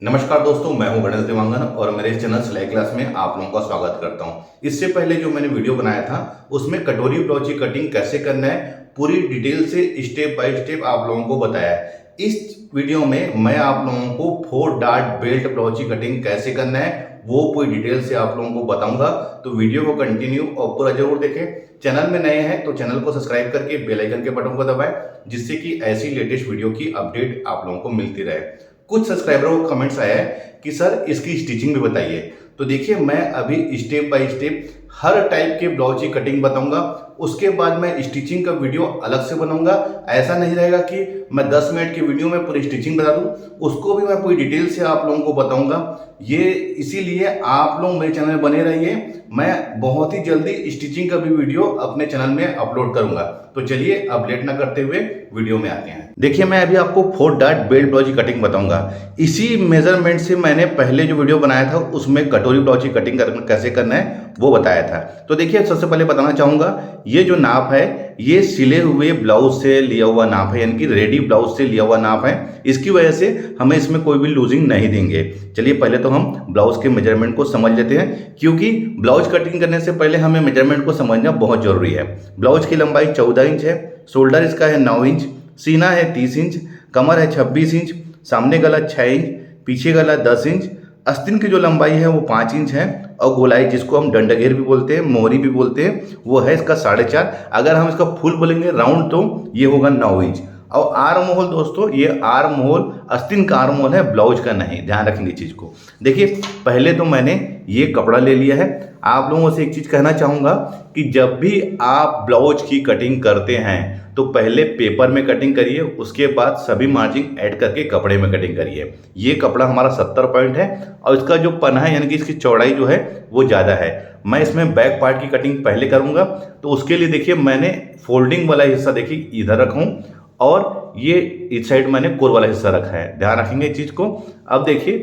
नमस्कार दोस्तों, मैं हूं गणेश देवांगन और मेरे इस चैनल सिलाई क्लास में आप लोगों का स्वागत करता हूं। इससे पहले जो मैंने वीडियो बनाया था उसमें कटोरी ब्लाउज की कटिंग कैसे करना है पूरी डिटेल से स्टेप बाय स्टेप आप लोगों को बताया है। इस वीडियो में मैं आप लोगों को 4 डार्ट बेल्ट ब्लाउज की कटिंग कैसे करना है वो पूरी डिटेल से आप लोगों को बताऊंगा, तो वीडियो को कंटिन्यू और पूरा जरूर देखें। चैनल में नए हैं तो चैनल को सब्सक्राइब करके बेल आइकन के बटन को दबाएं, जिससे कि ऐसी लेटेस्ट वीडियो की अपडेट आप लोगों को मिलती रहे। कुछ सब्सक्राइबरों को कमेंट्स आया है कि सर इसकी स्टिचिंग भी बताइए। तो देखिए, मैं अभी step by step her type के ब्लाउज की कटिंग बताऊंगा, उसके बाद मैं स्टिचिंग का वीडियो अलग से बनाऊंगा। ऐसा नहीं रहेगा कि मैं 10 मिनट की वीडियो में पूरी स्टिचिंग बता दूं, उसको भी मैं पूरी डिटेल से आप लोगों को बताऊंगा। ये इसीलिए आप लोग मेरे चैनल में बने रहिए, मैं बहुत ही जल्दी स्टिचिंग का भी वीडियो अपने चैनल में अपलोड करूंगा। तो चलिए अब लेट ना करते हुए वीडियो में आते हैं। देखिए, मैं अभी आपको 4 डार्ट बेल्ट ब्लाउज की कटिंग बताऊंगा। इसी मेजरमेंट से मैंने पहले जो वीडियो बनाया था उसमें कटोरी ब्लाउज की कटिंग कैसे करना है वो बताया था। तो देखिए, सबसे पहले बताना चाहूंगा, ये जो नाप है ये सिले हुए ब्लाउज से लिया हुआ नाप है, यानी कि रेडी ब्लाउज से लिया हुआ नाप है। इसकी वजह से हमें इसमें कोई भी लूजिंग नहीं देंगे। चलिए पहले तो हम ब्लाउज के मेजरमेंट को समझ लेते हैं, क्योंकि ब्लाउज कटिंग करने से पहले हमें मेजरमेंट को समझना बहुत जरूरी है। ब्लाउज की लंबाई 14 इंच है, शोल्डर इसका है 9 इंच, सीना है 30 इंच, कमर है 26 इंच, सामने गला 6 इंच, पीछे गला 10 इंच, आस्तीन की जो लंबाई है वो 5 इंच है, और गोलाई जिसको हम डंडगेर भी बोलते हैं, मोहरी भी बोलते हैं, वो है इसका 4.5। अगर हम इसका फुल बोलेंगे राउंड तो ये होगा 9 इंच। और आर्म होल दोस्तों, ये आर्म होल आस्तीन का आर्म होल है, ब्लाउज का नहीं, ध्यान रखेंगे चीज को। देखिए, पहले तो मैंने ये कपड़ा ले लिया है। आप लोगों से एक चीज कहना चाहूंगा कि जब भी आप ब्लाउज की कटिंग करते हैं तो पहले पेपर में कटिंग करिए, उसके बाद सभी मार्जिन ऐड करके कपड़े में कटिंग करिए। ये कपड़ा हमारा 70 पॉइंट है और इसका जो पन्ना है यानी कि इसकी चौड़ाई जो है वो ज़्यादा है। मैं इसमें बैक पार्ट की कटिंग पहले करूंगा, तो उसके लिए देखिए मैंने फोल्डिंग वाला हिस्सा देखिए इधर रखूं और ये इस साइड मैंने कोर वाला हिस्सा रखा है, ध्यान रखेंगे इस चीज़ को। अब देखिए,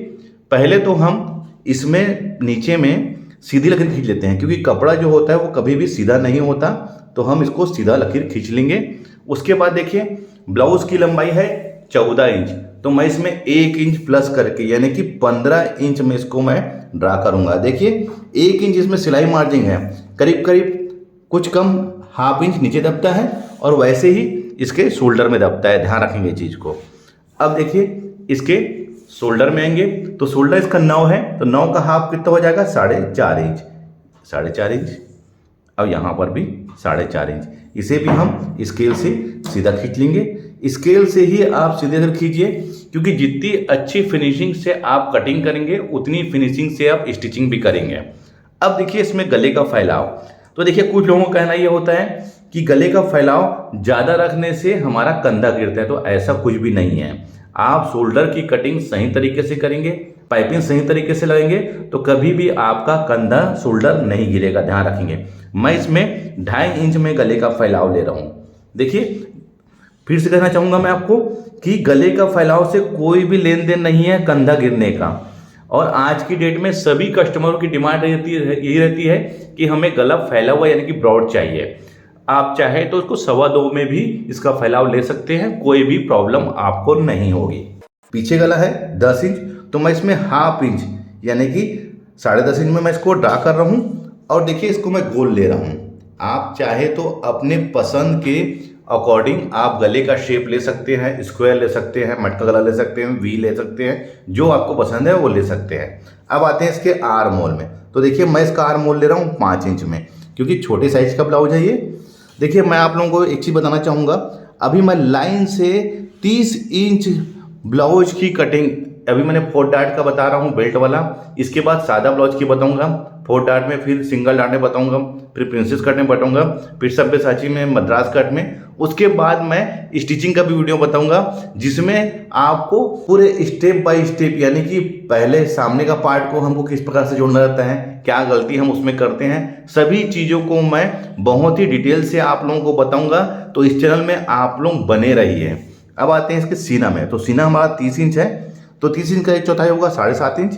पहले तो हम इसमें नीचे में सीधी लकीर खींच लेते हैं, क्योंकि कपड़ा जो होता है वो कभी भी सीधा नहीं होता, तो हम इसको सीधा लकीर खींच लेंगे। उसके बाद देखिए, ब्लाउज की लंबाई है 14 इंच, तो मैं इसमें 1 इंच प्लस करके यानी कि 15 इंच में इसको मैं ड्रा करूंगा। देखिए, 1 इंच इसमें सिलाई मार्जिन है, करीब करीब कुछ कम ½ इंच नीचे दबता है, और वैसे ही इसके शोल्डर में दबता है, ध्यान रखेंगे चीज को। अब देखिए, इसके शोल्डर में आएंगे तो शोल्डर इसका 9 है, तो 9 का हाफ कितना हो जाएगा 4.5 इंच, 4.5 इंच। अब यहाँ पर भी 4.5 इंच, इसे भी हम स्केल से सीधा खींच लेंगे। स्केल से ही आप सीधे इधर खींचिए, क्योंकि जितनी अच्छी फिनिशिंग से आप कटिंग करेंगे उतनी फिनिशिंग से आप स्टिचिंग भी करेंगे। अब देखिए, इसमें गले का फैलाव, तो देखिए कुछ लोगों का कहना यह होता है कि गले का फैलाव ज़्यादा रखने से हमारा कंधा गिरता है, तो ऐसा कुछ भी नहीं है। आप शोल्डर की कटिंग सही तरीके से करेंगे, पाइपिंग सही तरीके से लगाएंगे, तो कभी भी आपका कंधा शोल्डर नहीं गिरेगा, ध्यान रखेंगे। मैं इसमें 2.5 इंच में गले का फैलाव ले रहा हूँ। देखिए, फिर से कहना चाहूँगा मैं आपको कि गले का फैलाव से कोई भी लेन देन नहीं है कंधा गिरने का। और आज की डेट में सभी कस्टमरों की डिमांड यही रहती है कि हमें गला फैला हुआ यानी कि ब्रॉड चाहिए। आप चाहे तो उसको 2.25 में भी इसका फैलाव ले सकते हैं, कोई भी प्रॉब्लम आपको नहीं होगी। पीछे गला है 10 इंच, तो मैं इसमें ½ इंच यानी कि 10.5 इंच में मैं इसको ड्रा कर रहा हूँ। और देखिए, इसको मैं गोल ले रहा हूँ। आप चाहे तो अपने पसंद के अकॉर्डिंग आप गले का शेप ले सकते हैं, स्क्वायर ले सकते हैं, मटका गला ले सकते हैं, वी ले सकते हैं, जो आपको पसंद है वो ले सकते हैं। अब आते हैं इसके आर्म होल में, तो देखिए मैं इसका आर्म होल ले रहा हूँ 5 इंच में, क्योंकि छोटे साइज का ब्लाउज है ये। देखिए, मैं आप लोगों को एक चीज़ बताना चाहूँगा, अभी मैं लाइन से 30 इंच ब्लाउज की कटिंग अभी मैंने 4 डार्ट का बता रहा हूँ बेल्ट वाला, इसके बाद सादा ब्लाउज की बताऊँगा 4 डार्ट में, फिर सिंगल डार्ट में बताऊँगा, फिर प्रिंसेस कट में बताऊँगा, फिर सब्यसाची में, मद्रास कट में। उसके बाद मैं स्टिचिंग का भी वीडियो बताऊँगा, जिसमें आपको पूरे स्टेप बाय स्टेप यानी कि पहले सामने का पार्ट को हमको किस प्रकार से जोड़ना रहता है, क्या गलती हम उसमें करते हैं, सभी चीज़ों को मैं बहुत ही डिटेल से आप लोगों को बताऊँगा। तो इस चैनल में आप लोग बने रहिए। अब आते हैं इसके सीना में, तो सीना हमारा 30 इंच है, तो 30 इंच का 1/4 होगा 7.5 इंच,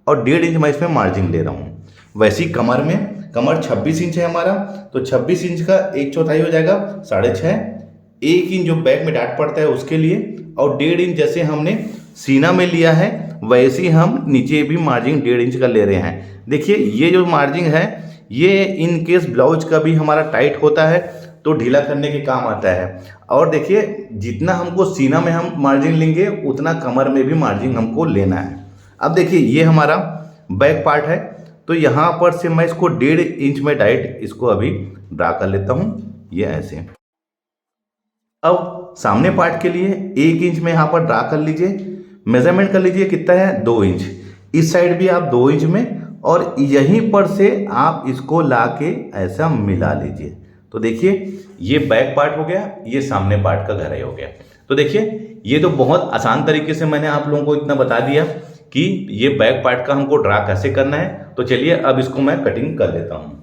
और 1.5 इंच मैं इसमें मार्जिन ले रहा हूँ। वैसी कमर में, कमर 26 इंच है हमारा, तो 26 इंच का 1/4 हो जाएगा 6.5। 1 इंच जो बैक में डाट पड़ता है उसके लिए, और 1.5 इंच जैसे हमने सीना में लिया है वैसे ही हम नीचे भी मार्जिन 1.5 इंच का ले रहे हैं। देखिए ये जो मार्जिन है ये इन केस ब्लाउज का भी हमारा टाइट होता है तो ढीला करने के काम आता है। और देखिए जितना हमको सीना में हम मार्जिन लेंगे उतना कमर में भी मार्जिन हमको लेना है। अब देखिए ये हमारा बैक पार्ट है तो यहाँ पर से मैं इसको 1.5 इंच में टाइट इसको अभी ड्रा कर लेता हूँ, ये ऐसे। अब सामने पार्ट के लिए 1 इंच में यहाँ पर ड्रा कर लीजिए, मेजरमेंट कर लीजिए कितना है 2 इंच, इस साइड भी आप 2 इंच में, और यहीं पर से आप इसको लाके ऐसा मिला लीजिए। तो देखिए ये बैक पार्ट हो गया, ये सामने पार्ट का गहराई हो गया। तो देखिए ये तो बहुत आसान तरीके से मैंने आप लोगों को इतना बता दिया कि ये बैक पार्ट का हमको ड्रा कैसे करना है। तो चलिए अब इसको मैं कटिंग कर लेता हूँ।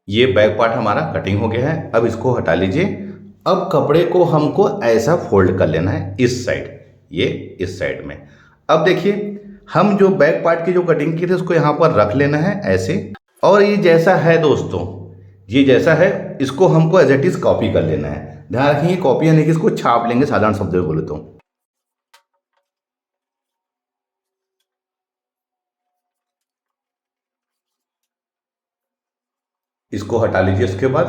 ये बैक पार्ट हमारा कटिंग हो गया है, अब इसको हटा लीजिए। अब कपड़े को हमको ऐसा फोल्ड कर लेना है इस साइड, ये इस साइड में। अब देखिए हम जो बैक पार्ट की जो कटिंग की थी उसको यहाँ पर रख लेना है ऐसे, और ये जैसा है दोस्तों, ये जैसा है इसको हमको एज इट इज कॉपी कर लेना है। ध्यान रखिए कॉपी यानी कि इसको छाप लेंगे, साधारण शब्द में बोले तो। इसको हटा लीजिए उसके बाद।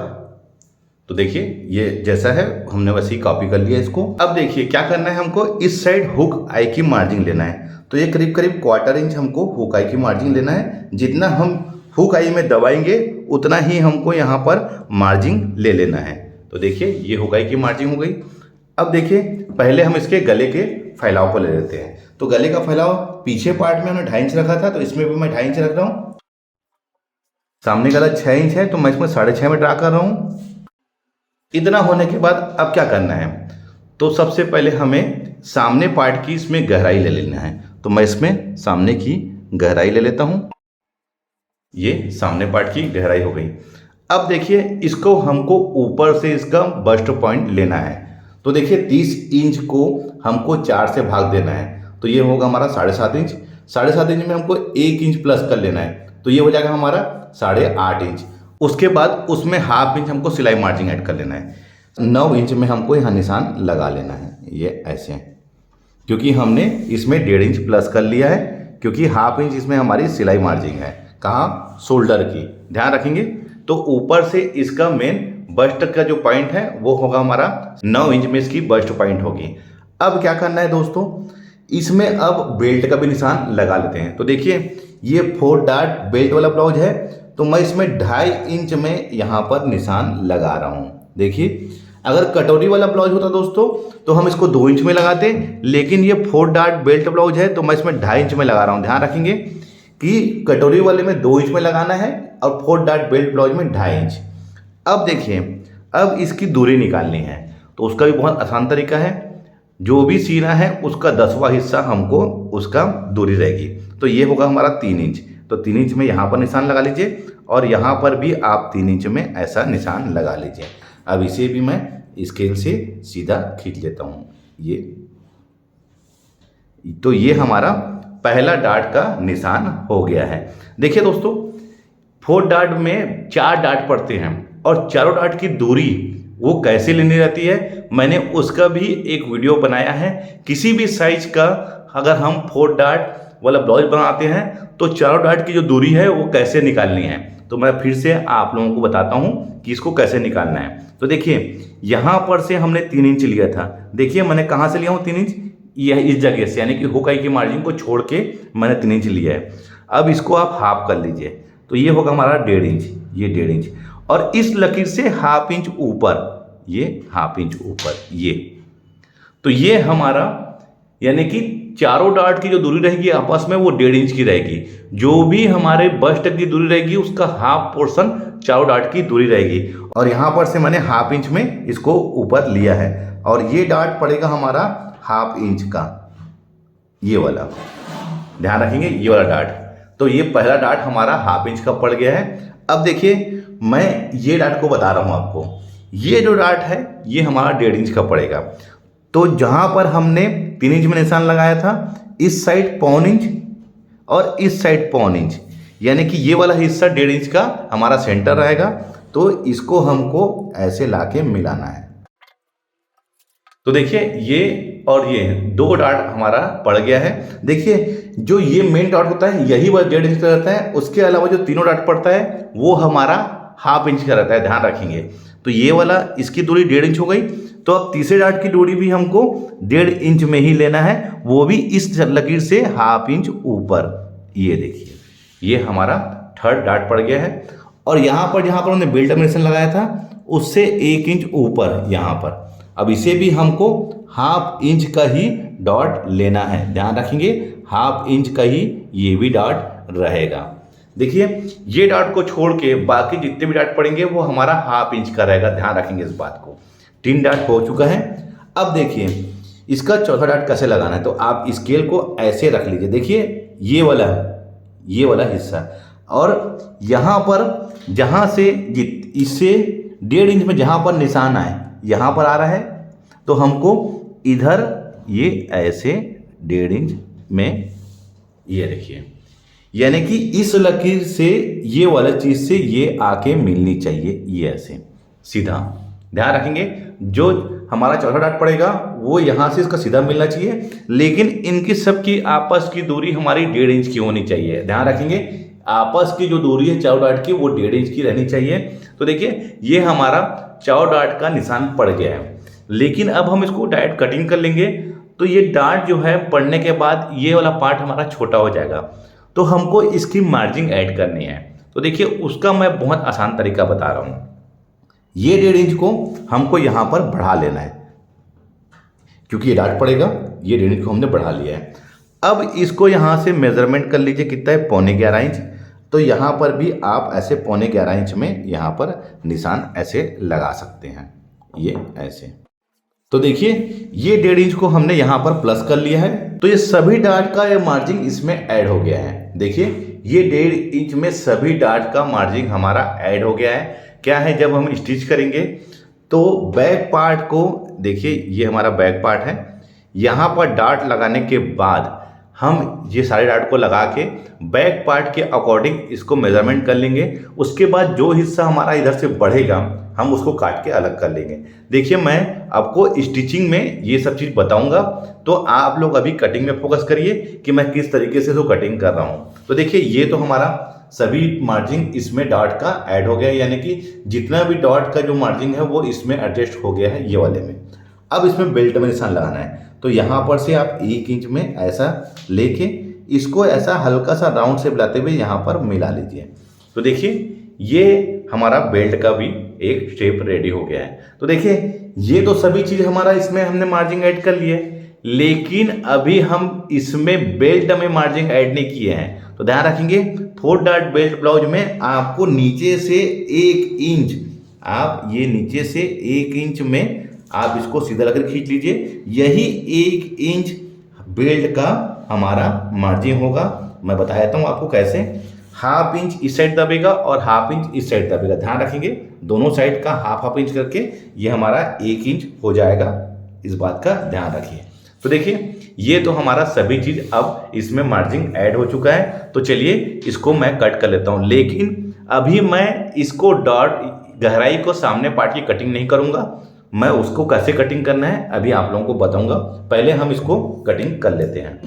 तो देखिए ये जैसा है हमने वैसे ही कॉपी कर लिया इसको। अब देखिए क्या करना है हमको, इस साइड हुक आई की मार्जिन लेना है। तो ये करीब करीब 1/4 इंच हमको हुक आई की मार्जिन लेना है। जितना हम हुक आई में दबाएंगे उतना ही हमको यहाँ पर मार्जिन ले लेना है। तो देखिए ये हुक आई की मार्जिन हो गई। अब देखिए पहले हम इसके गले के फैलाव को ले लेते हैं। तो गले का फैलाव पीछे पार्ट में हमने 2.5 इंच रखा था, तो इसमें भी मैं 2.5 इंच रख रहा हूँ। सामने गला 6 इंच है तो मैं इसमें 6.5 में ड्रा कर रहा हूँ। इतना होने के बाद अब क्या करना है, तो सबसे पहले हमें सामने पार्ट की इसमें गहराई ले लेना है। तो मैं इसमें सामने की गहराई ले लेता हूँ। ये सामने पार्ट की गहराई हो गई। अब देखिए इसको हमको ऊपर से इसका बस्ट पॉइंट लेना है। तो देखिए 30 इंच को हमको 4 से भाग देना है, तो ये होगा हमारा 7.5 इंच। 7.5 इंच में हमको 1 इंच प्लस कर लेना है, तो ये हो जाएगा हमारा 8.5 इंच। उसके बाद उसमें 1/2 इंच हमको सिलाई मार्जिन ऐड कर लेना है। 9 इंच में हमको यहाँ निशान लगा लेना है, ये ऐसे, क्योंकि हमने इसमें 1.5 इंच प्लस कर लिया है, क्योंकि 1/2 इंच इसमें हमारी सिलाई मार्जिन है। कहाँ, शोल्डर की, ध्यान रखेंगे। तो ऊपर से इसका मेन बस्ट का जो पॉइंट है वो होगा हमारा 9 इंच में इसकी बस्ट पॉइंट होगी। अब क्या करना है दोस्तों, इसमें अब बेल्ट का भी निशान लगा लेते हैं। तो देखिए ये 4 डॉट बेल्ट वाला ब्लाउज है, तो मैं इसमें 2.5 इंच में यहाँ पर निशान लगा रहा हूँ। देखिए अगर कटोरी वाला ब्लाउज होता दोस्तों तो हम इसको 2 इंच में लगाते, लेकिन ये 4 डॉट बेल्ट ब्लाउज है तो मैं इसमें 2.5 इंच में लगा रहा हूँ। ध्यान रखेंगे कि कटोरी वाले में 2 इंच में लगाना है और 4 डॉट बेल्ट ब्लाउज में 2.5 इंच। अब देखिए अब इसकी दूरी निकालनी है, तो उसका भी बहुत आसान तरीका है। जो भी सीना है उसका 10वां हिस्सा हमको उसका दूरी रहेगी, तो ये होगा हमारा 3 इंच। तो 3 इंच में यहाँ पर निशान लगा लीजिए और यहाँ पर भी आप 3 इंच में ऐसा निशान लगा लीजिए। अब इसे भी मैं स्केल से सीधा खींच लेता हूँ, ये। तो ये हमारा पहला डाट का निशान हो गया है। देखिए दोस्तों 4 डाट में 4 डाट पड़ते हैं और चारों डाट की दूरी वो कैसे लेनी रहती है, मैंने उसका भी एक वीडियो बनाया है। किसी भी साइज का अगर हम 4 डाट वाला ब्लाउज बनाते हैं तो चारों डाट की जो दूरी है वो कैसे निकालनी है, तो मैं फिर से आप लोगों को बताता हूँ कि इसको कैसे निकालना है। तो देखिए यहाँ पर से हमने 3 इंच लिया था। देखिए मैंने कहाँ से लिया हूँ 3 इंच, यह इस जगह से, यानी कि हुक आई की मार्जिन को छोड़ के मैंने 3 इंच लिया है। अब इसको आप हाफ कर लीजिए, तो ये होगा हमारा 1.5 इंच, ये 1.5 इंच, और इस लकीर से 1/2 इंच ऊपर, ये 1/2 इंच ऊपर, ये। तो ये हमारा यानी कि चारों डाट की जो दूरी रहेगी आपस में वो 1.5 इंच की रहेगी। जो भी हमारे बस्ट की दूरी रहेगी उसका हाफ पोर्शन चारों डाट की दूरी रहेगी, और यहाँ पर से मैंने 1/2 इंच में इसको ऊपर लिया है, और ये डाट पड़ेगा हमारा 1/2 इंच का, ये वाला, ध्यान रखेंगे ये वाला डाट। तो ये पहला डाट हमारा 1/2 इंच का पड़ गया है। अब देखिए मैं ये डाट को बता रहा हूँ आपको, ये जो डाट है ये हमारा 1.5 इंच का पड़ेगा। तो जहाँ पर हमने 3 इंच में निशान लगाया था, इस साइड 1/4 इंच और इस साइड 1/4 इंच, यानी कि ये वाला हिस्सा 1.5 इंच का हमारा सेंटर रहेगा। तो इसको हमको ऐसे लाके मिलाना है। तो देखिए ये और ये 2 डॉट हमारा पड़ गया है। देखिए जो ये मेन डॉट होता है यही वह 1.5 इंच का रहता है, उसके अलावा जो तीनों डॉट पड़ता है वो हमारा ½ इंच का रहता है, ध्यान रखेंगे। तो ये वाला इसकी दूरी 1.5 इंच हो गई। तो अब तीसरे डॉट की दूरी भी हमको 1.5 इंच में ही लेना है, वो भी इस लकीर से ½ इंच ऊपर। ये देखिए ये हमारा थर्ड डॉट पड़ गया है। और यहाँ पर जहाँ पर हमने बेल्ट टर्मिनेशन लगाया था उससे 1 इंच ऊपर यहाँ पर, अब इसे भी हमको ½ इंच का ही डॉट लेना है, ध्यान रखेंगे ½ इंच का ही ये भी डॉट रहेगा। देखिए ये डॉट को छोड़ के बाकी जितने भी डॉट पड़ेंगे वो हमारा ½ इंच का रहेगा, ध्यान रखेंगे इस बात को। 3 डॉट हो चुका है। अब देखिए इसका चौथा डॉट कैसे लगाना है, तो आप स्केल को ऐसे रख लीजिए। देखिए ये वाला हिस्सा, और यहाँ पर जहाँ से इससे 1.5 इंच में जहाँ पर निशान आए यहाँ पर आ रहा है, तो हमको इधर ये ऐसे 1.5 इंच में, ये देखिए यानी कि इस लकीर से ये वाला चीज से ये आके मिलनी चाहिए, ये ऐसे सीधा। ध्यान रखेंगे जो हमारा चौथा डॉट पड़ेगा वो यहाँ से इसका सीधा मिलना चाहिए, लेकिन इनकी सबकी आपस की दूरी हमारी 1.5 इंच की होनी चाहिए। ध्यान रखेंगे आपस की जो दूरी है चारों डॉट की वो 1.5 इंच की रहनी चाहिए। तो देखिए ये हमारा चारों डॉट का निशान पड़ गया है, लेकिन अब हम इसको डायरेक्ट कटिंग कर लेंगे। तो ये डॉट जो है पड़ने के बाद ये वाला पार्ट हमारा छोटा हो जाएगा, तो हमको इसकी मार्जिन ऐड करनी है। तो देखिए उसका मैं बहुत आसान तरीका बता रहा हूँ। ये 1.5 इंच को हमको यहाँ पर बढ़ा लेना है, क्योंकि ये डॉट पड़ेगा, ये 1.5 इंच को हमने बढ़ा लिया है। अब इसको यहाँ से मेजरमेंट कर लीजिए कितना है, 11.25 इंच। तो यहाँ पर भी आप ऐसे 11.25 इंच में यहाँ पर निशान ऐसे लगा सकते हैं, ये ऐसे। तो देखिए ये 1.5 इंच को हमने यहाँ पर प्लस कर लिया है, तो ये सभी डॉट का ये मार्जिन इसमें ऐड हो गया है। देखिए ये 1.5 इंच में सभी डॉट का मार्जिन हमारा ऐड हो गया है। क्या है, जब हम स्टिच करेंगे तो बैक पार्ट को देखिए, ये हमारा बैक पार्ट है, यहाँ पर डॉट लगाने के बाद हम ये सारे डॉट को लगा के बैक पार्ट के अकॉर्डिंग इसको मेजरमेंट कर लेंगे। उसके बाद जो हिस्सा हमारा इधर से बढ़ेगा हम उसको काट के अलग कर लेंगे। देखिए मैं आपको स्टिचिंग में ये सब चीज़ बताऊंगा, तो आप लोग अभी कटिंग में फोकस करिए कि मैं किस तरीके से इसको कटिंग कर रहा हूँ। तो देखिए ये तो हमारा सभी मार्जिन इसमें डॉट का ऐड हो गया है, यानी कि जितना भी डॉट का जो मार्जिन है वो इसमें एडजस्ट हो गया है ये वाले में। अब इसमें बेल्ट में निशान लगाना है, तो यहाँ पर से आप 1 इंच में ऐसा लेके इसको ऐसा हल्का सा राउंड शेप लाते हुए यहाँ पर मिला लीजिए। तो देखिए ये हमारा बेल्ट का भी एक शेप रेडी हो गया है। तो देखिए ये तो सभी चीज़ हमारा इसमें हमने मार्जिन ऐड कर लिया है, लेकिन अभी हम इसमें बेल्ट में मार्जिन ऐड नहीं किए हैं। तो ध्यान रखेंगे 4 डॉट बेल्ट ब्लाउज में आपको नीचे से 1 इंच, आप ये नीचे से 1 इंच में आप इसको सीधा रखकर खींच लीजिए। यही 1 इंच बेल्ट का हमारा मार्जिन होगा। मैं बता देता हूँ आपको कैसे। ½ इंच इस साइड दबेगा और ½ इंच इस साइड दबेगा। ध्यान रखेंगे दोनों साइड का ½ इंच करके ये हमारा 1 इंच हो जाएगा, इस बात का ध्यान रखिए। तो देखिए ये तो हमारा सभी चीज़ अब इसमें मार्जिन ऐड हो चुका है। तो चलिए इसको मैं कट कर लेता हूँ, लेकिन अभी मैं इसको डॉट गहराई को सामने पार्ट की कटिंग नहीं करूँगा। मैं उसको कैसे कटिंग करना है अभी आप लोगों को बताऊँगा। पहले हम इसको कटिंग कर लेते हैं।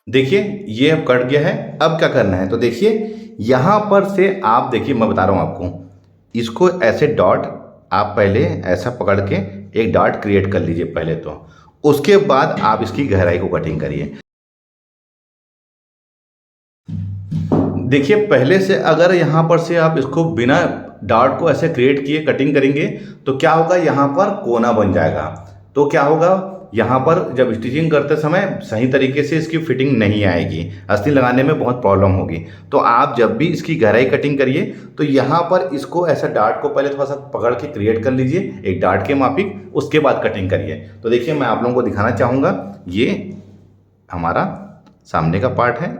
देखिए ये अब कट गया है। अब क्या करना है, तो देखिए यहाँ पर से आप देखिए, मैं बता रहा हूँ आपको, इसको ऐसे डॉट आप पहले ऐसा पकड़ के एक डॉट क्रिएट कर लीजिए पहले, तो उसके बाद आप इसकी गहराई को कटिंग करिए। देखिए पहले से अगर यहाँ पर से आप इसको बिना डॉट को ऐसे क्रिएट किए कटिंग करेंगे तो क्या होगा, यहाँ पर कोना बन जाएगा। तो क्या होगा, यहाँ पर जब स्टिचिंग करते समय सही तरीके से इसकी फिटिंग नहीं आएगी, अस्ती लगाने में बहुत प्रॉब्लम होगी। तो आप जब भी इसकी गहराई कटिंग करिए तो यहाँ पर इसको ऐसा डार्ट को पहले थोड़ा सा पकड़ के क्रिएट कर लीजिए एक डार्ट के माफिक, उसके बाद कटिंग करिए। तो देखिए मैं आप लोगों को दिखाना चाहूँगा, ये हमारा सामने का पार्ट है।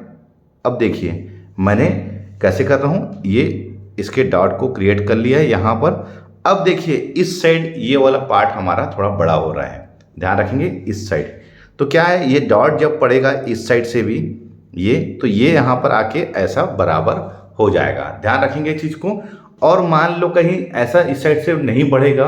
अब देखिए मैंने कैसे कर रहा हूँ, ये इसके डॉट को क्रिएट कर लिया है यहाँ पर। अब देखिए इस साइड ये वाला पार्ट हमारा थोड़ा बड़ा हो रहा है, ध्यान रखेंगे इस साइड। तो क्या है, ये डॉट जब पड़ेगा इस साइड से भी ये, तो ये यहाँ पर आके ऐसा बराबर हो जाएगा, ध्यान रखेंगे इस चीज़ को। और मान लो कहीं ऐसा इस साइड से नहीं बढ़ेगा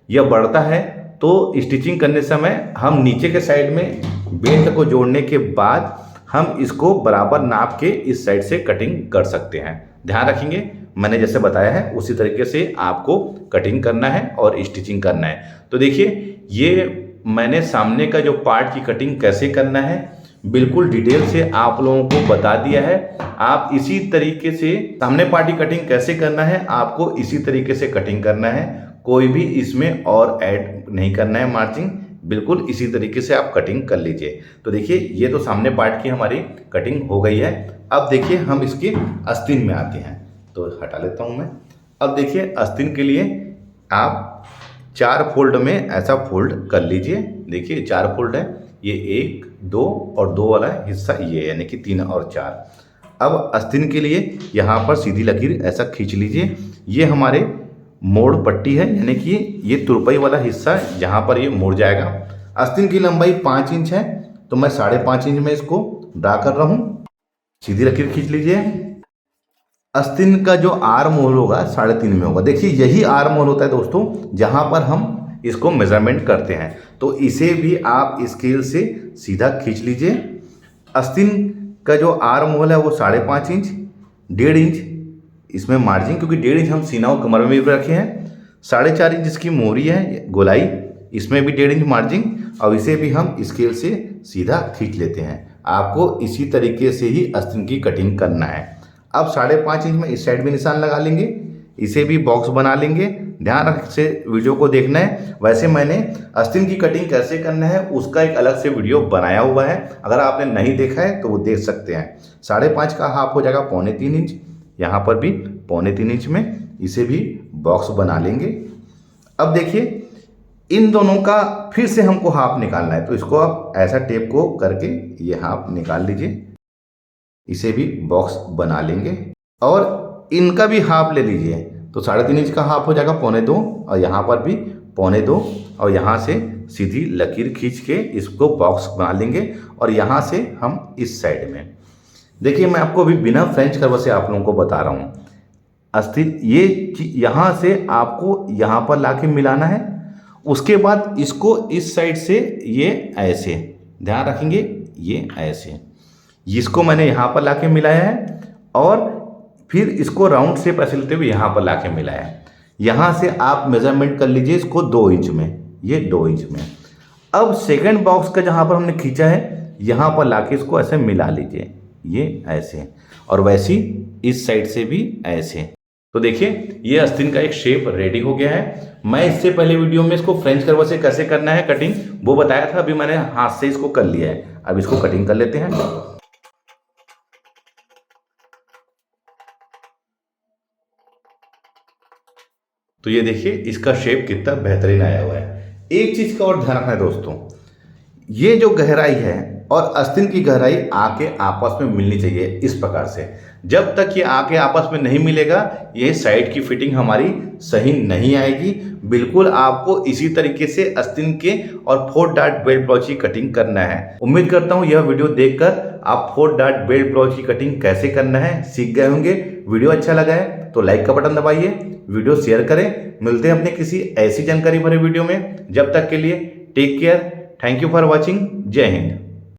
या बढ़ता है तो स्टिचिंग करने समय हम नीचे के साइड में बेल्ट को जोड़ने के बाद हम इसको बराबर नाप के इस साइड से कटिंग कर सकते हैं। ध्यान रखेंगे मैंने जैसे बताया है उसी तरीके से आपको कटिंग करना है और स्टिचिंग करना है। तो देखिए ये मैंने सामने का जो पार्ट की कटिंग कैसे करना है बिल्कुल डिटेल से आप लोगों को बता दिया है। आप इसी तरीके से सामने पार्ट की कटिंग कैसे करना है आपको इसी तरीके से कटिंग करना है, कोई भी इसमें और ऐड नहीं करना है मार्जिंग, बिल्कुल इसी तरीके से आप कटिंग कर लीजिए। तो देखिए ये तो सामने पार्ट की हमारी कटिंग हो गई है। अब देखिए हम इसके आस्तीन में आते हैं, तो हटा लेता हूँ मैं। अब देखिए आस्तीन के लिए आप 4 फोल्ड में ऐसा फोल्ड कर लीजिए। देखिए 4 फोल्ड है, ये 1 2 और 2 वाला हिस्सा ये, यानी कि 3 और 4। अब आस्तीन के लिए यहाँ पर सीधी लकीर ऐसा खींच लीजिए। ये हमारे मोड़ पट्टी है, यानी कि ये तुरपाई वाला हिस्सा जहाँ पर ये मुड़ जाएगा। आस्तीन की लंबाई 5 इंच है, तो मैं 5.5 इंच में इसको ड्रा कर रहा हूँ। सीधी लकीर खींच लीजिए। आस्तीन का जो आर्म होल होगा 3.5 में होगा। देखिए यही आर्म होल होता है दोस्तों जहाँ पर हम इसको मेजरमेंट करते हैं, तो इसे भी आप स्केल से सीधा खींच लीजिए। आस्तीन का जो आर्म होल है वो 5.5 इंच, 1.5 इंच इसमें मार्जिन, क्योंकि 1.5 इंच हम सीना और कमर में भी रखे हैं। 4.5 इंच इसकी मोहरी है गोलाई, इसमें भी 1.5 इंच मार्जिन, और इसे भी हम स्केल से सीधा खींच लेते हैं। आपको इसी तरीके से ही आस्तीन की कटिंग करना है। अब 5.5 इंच में इस साइड भी निशान लगा लेंगे, इसे भी बॉक्स बना लेंगे। ध्यान रख से वीडियो को देखना है। वैसे मैंने आस्तीन की कटिंग कैसे करना है उसका एक अलग से वीडियो बनाया हुआ है, अगर आपने नहीं देखा है तो वो देख सकते हैं। 5.5 का हाफ हो जाएगा 3.25 इंच, यहाँ पर भी 3.25 इंच में इसे भी बॉक्स बना लेंगे। अब देखिए इन दोनों का फिर से हमको हाफ निकालना है, तो इसको आप ऐसा टेप को करके ये हाफ निकाल लीजिए, इसे भी बॉक्स बना लेंगे। और इनका भी हाफ ले लीजिए, तो 3.5 इंच का हाफ हो जाएगा 2.25, और यहाँ पर भी 2.25, और यहाँ से सीधी लकीर खींच के इसको बॉक्स बना लेंगे। और यहाँ से हम इस साइड में देखिए, मैं आपको अभी बिना फ्रेंच कर्व से आप लोगों को बता रहा हूँ। अस्थिर ये यहाँ से आपको यहाँ पर लाके मिलाना है, उसके बाद इसको इस साइड से ये ऐसे, ध्यान रखेंगे ये ऐसे, इसको मैंने यहाँ पर लाके मिलाया है, और फिर इसको राउंड शेप ऐसे लेते हुए यहाँ पर लाके मिलाया है। यहाँ से आप मेजरमेंट कर लीजिए इसको 2 इंच में, ये 2 इंच में। अब सेकंड बॉक्स का जहाँ पर हमने खींचा है यहाँ पर लाके इसको ऐसे मिला लीजिए, ये ऐसे, और वैसी इस साइड से भी ऐसे। तो देखिए ये आस्तीन का एक शेप रेडी हो गया है। मैं इससे पहले वीडियो में इसको फ्रेंच कर्व से कैसे करना है कटिंग वो बताया था, अभी मैंने हाथ से इसको कर लिया है। अब इसको कटिंग कर लेते हैं। तो ये देखिए इसका शेप कितना बेहतरीन आया हुआ है। एक चीज का और ध्यान रखना है दोस्तों, ये जो गहराई है और आस्तीन की गहराई आके आपस में मिलनी चाहिए इस प्रकार से। जब तक ये आके आपस में नहीं मिलेगा ये साइड की फिटिंग हमारी सही नहीं आएगी। बिल्कुल आपको इसी तरीके से आस्तीन के और 4 डॉट बेल्ट ब्लाउज की कटिंग करना है। उम्मीद करता हूँ यह वीडियो देखकर आप 4 डॉट बेल्ट ब्लाउज की कटिंग कैसे करना है सीख गए होंगे। वीडियो अच्छा लगा है तो लाइक का बटन दबाइए, वीडियो शेयर करें। मिलते हैं अपने किसी ऐसी जानकारी भरे वीडियो में, जब तक के लिए take care, thank you for watching, जय हिंद।